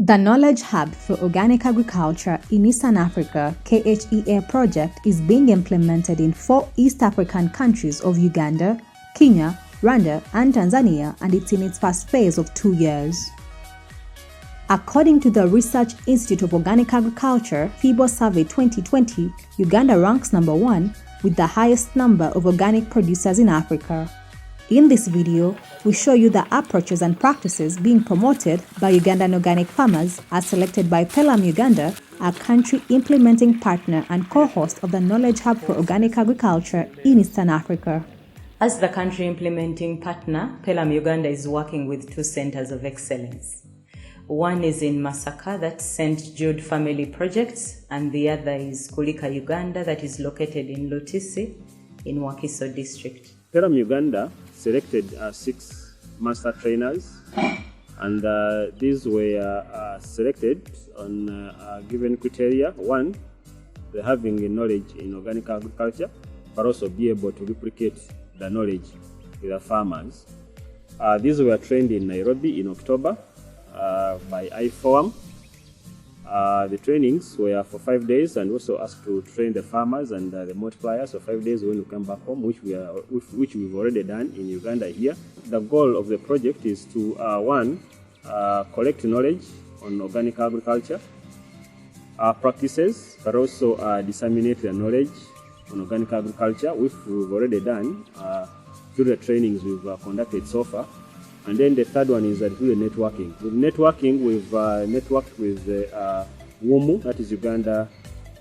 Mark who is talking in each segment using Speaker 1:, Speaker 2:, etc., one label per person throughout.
Speaker 1: The Knowledge Hub for Organic Agriculture in Eastern Africa (KHEA) project is being implemented in 4 East African countries of Uganda, Kenya, Rwanda, and Tanzania, and it's in its first phase of 2 years. According to the Research Institute of Organic Agriculture FIBO Survey 2020, Uganda ranks number 1 with the highest number of organic producers in Africa. In this video, we show you the approaches and practices being promoted by Ugandan organic farmers as selected by PELUM Uganda, a country implementing partner and co-host of the Knowledge Hub for Organic Agriculture in Eastern Africa.
Speaker 2: As the country implementing partner, PELUM Uganda is working with 2 centers of excellence. One is in Masaka, that's St. Jude Family Projects, and the other is Kulika Uganda, that is located in Lutisi in Wakiso district.
Speaker 3: PELUM Uganda selected 6 master trainers, and these were selected on given criteria. 1, they're having a knowledge in organic agriculture, but also be able to replicate the knowledge with the farmers. These were trained in Nairobi in October by IFOAM. The trainings were for 5 days, and also asked to train the farmers and the multipliers for 5 days when we come back home, which we've already done in Uganda here. The goal of the project is to 1, collect knowledge on organic agriculture practices, but also disseminate the knowledge on organic agriculture, which we've already done through the trainings we've conducted so far. And then the third one is through the networking. With networking, we've networked with WUMU, that is Uganda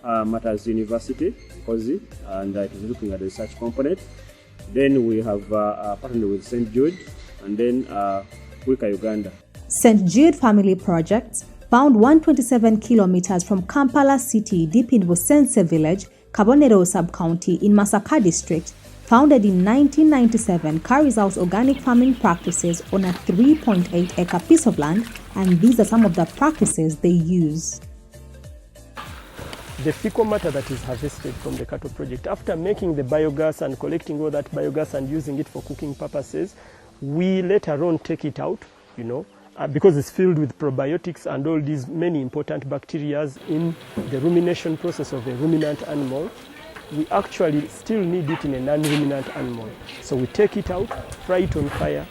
Speaker 3: Matters University, COSI, and it is looking at the research component. Then we have partnered with St. Jude, and then Kulika Uganda.
Speaker 1: St. Jude Family Projects, found 127 kilometers from Kampala City, deep in Busense village, Kabonero sub-county in Masaka district, founded in 1997, carries out organic farming practices on a 3.8-acre piece of land, and these are some of the practices they use.
Speaker 4: The fecal matter that is harvested from the cattle project, after making the biogas and collecting all that biogas and using it for cooking purposes, we later on take it out, because it's filled with probiotics and all these many important bacteria in the rumination process of a ruminant animal. We actually still need it in a non-ruminant animal. So we take it out, fry it on fire.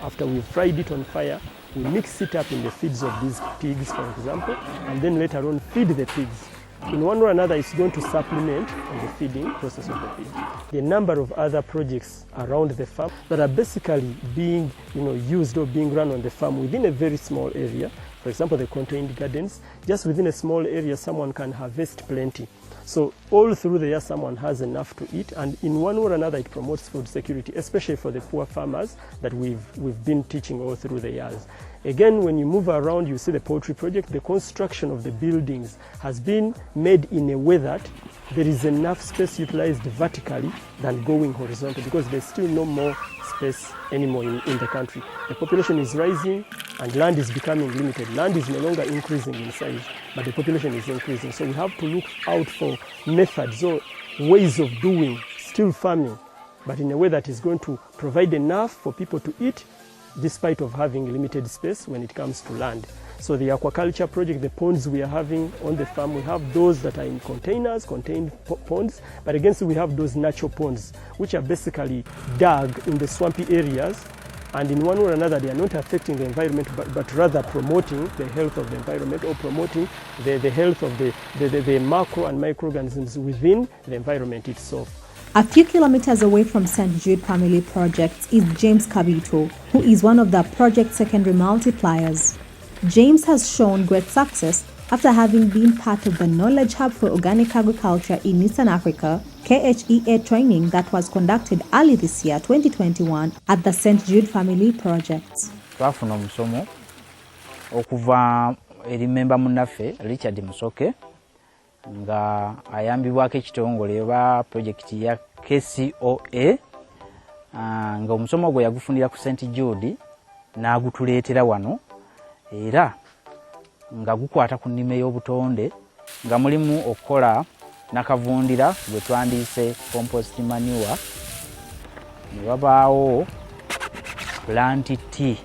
Speaker 4: After we've fried it on fire, we mix it up in the feeds of these pigs, for example, and then later on feed the pigs. In one way or another, it's going to supplement the feeding process of the pig. The number of other projects around the farm that are basically being used or being run on the farm within a very small area. For example, the contained gardens, just within a small area, someone can harvest plenty. So all through the year, someone has enough to eat, and in one way or another, it promotes food security, especially for the poor farmers that we've been teaching all through the years. Again, when you move around, you see the poultry project. The construction of the buildings has been made in a way that there is enough space utilized vertically than going horizontal, because there's still no more space anymore in the country. The population is rising and land is becoming limited. Land is no longer increasing in size, but the population is increasing. So we have to look out for methods or ways of doing still farming, but in a way that is going to provide enough for people to eat, despite of having limited space when it comes to land. So the aquaculture project, the ponds we are having on the farm, we have those that are in containers, contained ponds, but again, so we have those natural ponds, which are basically dug in the swampy areas, and in one way or another, they are not affecting the environment, but rather promoting the health of the environment, or promoting the health of the macro and microorganisms within the environment itself.
Speaker 1: A few kilometers away from St. Jude Family Projects is James Kabito, who is one of the project's secondary multipliers. James has shown great success after having been part of the Knowledge Hub for Organic Agriculture in Eastern Africa (KHEA) training that was conducted early this year, 2021, at the St. Jude Family Projects.
Speaker 5: Twafuna omusomo okuva eri member munaffe Richard Musoke nga ayambibwako ekitongole ba project ya KCOA, nga omusomo gwe yagufunira ku St. Jude n'agutuleetera wano, era nga gukwata ku nnime y'obutonde, nga mulimu okukola nakavundira gwe twandiise compost manure, ne wabaawo plant tea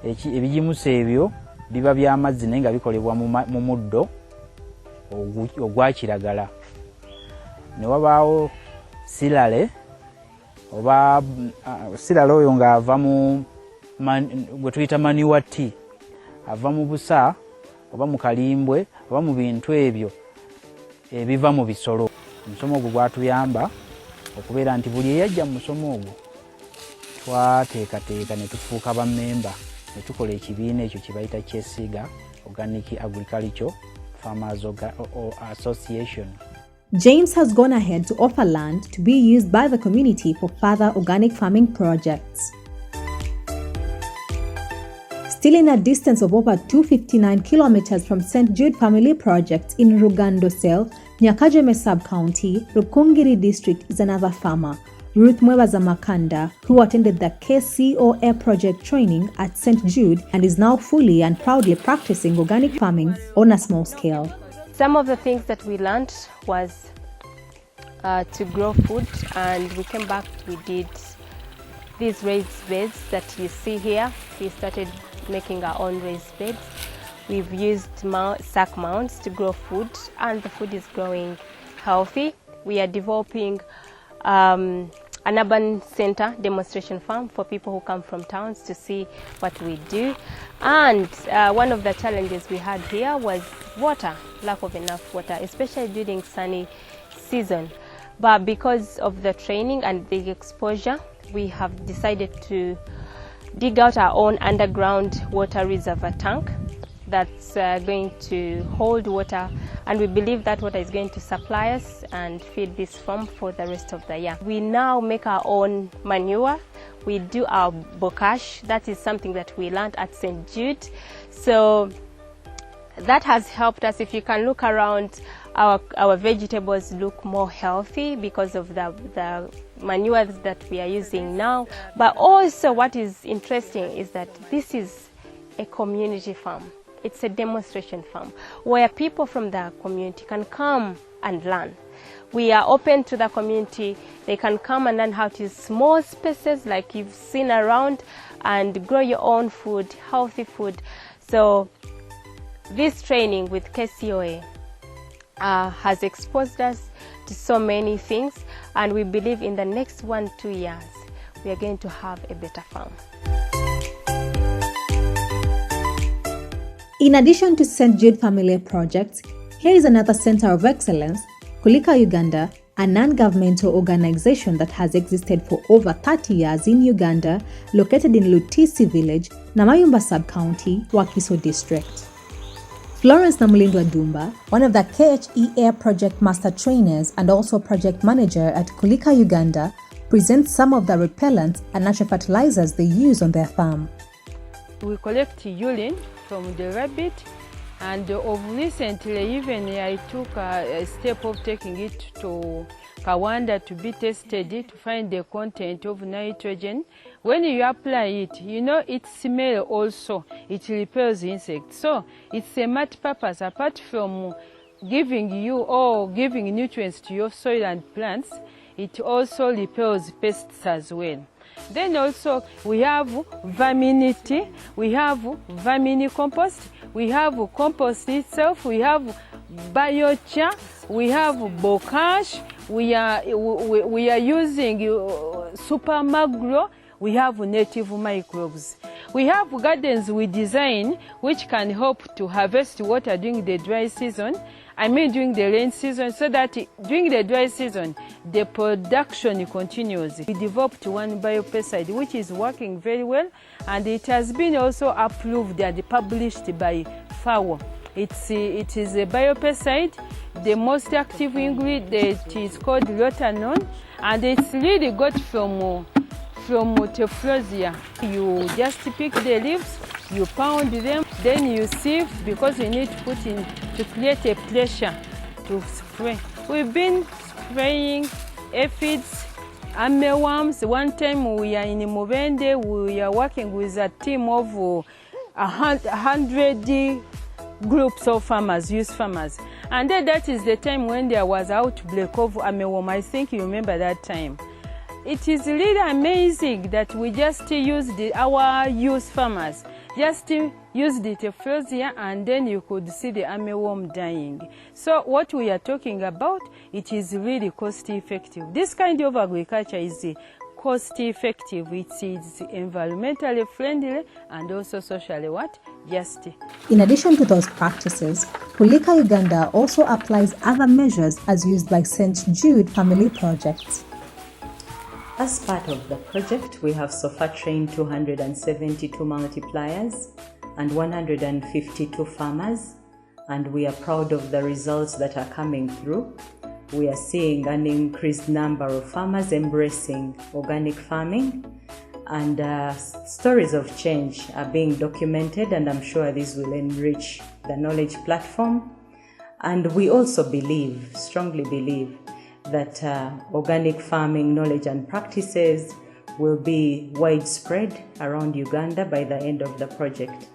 Speaker 5: ebijimusa ebyo biba by'amazzi naye nga bikolebwa mu muddo ogwa kiragala. Ne wabaawo silale oba silale oyo ng'ava mu gwe tuyita manure tea, ava mu busa oba mu kalimbwe oba mu bintu ebyo ebiva mu bisolo. Omusomo ogwo gwatuyamba okubeera nti buli eyajja mu musomo ogwo twateekateeka ne tufuuka bammemba ne tukola ekibiina ekyo kye bayita KCOA, Organic Agricultural Farmers Association.
Speaker 1: James has gone ahead to offer land to be used by the community for further organic farming projects. Still in a distance of over 259 kilometers from St. Jude Family Project in Rugando-Sel, Nyakajeme Sub-County, Rukungiri District is another farmer, Ruth Mwebaza Makanda, who attended the KCOA project training at St. Jude and is now fully and proudly practicing organic farming on a small scale.
Speaker 6: Some of the things that we learned was to grow food, and we came back, we did these raised beds that you see here. We started making our own raised beds. We've used sack mounds to grow food, and the food is growing healthy. We are developing an urban center demonstration farm for people who come from towns to see what we do. And one of the challenges we had here was water, lack of enough water, especially during sunny season. But because of the training and the exposure, we have decided to dig out our own underground water reservoir tank that's going to hold water, and we believe that water is going to supply us and feed this farm for the rest of the year. We now make our own manure. We do our bokash. That is something that we learned at St. Jude. So that has helped us. If you can look around, our vegetables look more healthy because of the manure that we are using now. But also what is interesting is that this is a community farm. It's a demonstration farm where people from the community can come and learn. We are open to the community. They can come and learn how to use small spaces like you've seen around and grow your own food, healthy food. So this training with KCOA has exposed us to so many things, and we believe in the next 1-2 years we are going to have a better farm.
Speaker 1: In addition to St. Jude Family Project, here is another center of excellence, Kulika Uganda, a non-governmental organization that has existed for over 30 years in Uganda, located in Lutisi Village, Namayumba Sub-County, Wakiso District. Florence Namulindwa Dumba, one of the KHEA project master trainers and also project manager at Kulika Uganda, presents some of the repellents and natural fertilizers they use on their farm.
Speaker 7: We collect urine from the rabbit, and of recently even I took a step of taking it to Kawanda to be tested to find the content of nitrogen. When you apply it, you know it smells also, it repels insects. So it's a multi-purpose. Apart from giving you or giving nutrients to your soil and plants, it also repels pests as well. Then also we have verminity, we have vermicompost, we have compost itself, we have biochar, we have bokash, we are using super magro, we have native microbes. We have gardens we design which can help to harvest water during the dry season, during the rain season, so that during the dry season, the production continues. We developed one biopesticide which is working very well, and it has been also approved and published by FAO. It is a biopesticide. The most active ingredient is called rotenone, and it's really good from Tephlosia. You just pick the leaves, you pound them, then you sieve, because you need to put in to create a pressure to spray. We've been spraying aphids, armyworms. One time we are in Mubende, we are working with a team of 100 groups of farmers, youth farmers. And then that is the time when there was outbreak of armyworm. I think you remember that time. It is really amazing that we just used our youth farmers, just used it a first year, and then you could see the armyworm dying. So what we are talking about, it is really cost effective. This kind of agriculture is cost effective, it is environmentally friendly and also socially just.
Speaker 1: In addition to those practices, PELUM Uganda also applies other measures as used by St. Jude family projects.
Speaker 2: As part of the project, we have so far trained 272 multipliers and 152 farmers, and we are proud of the results that are coming through. We are seeing an increased number of farmers embracing organic farming, and stories of change are being documented, and I'm sure this will enrich the knowledge platform. And we also strongly believe, that organic farming knowledge and practices will be widespread around Uganda by the end of the project.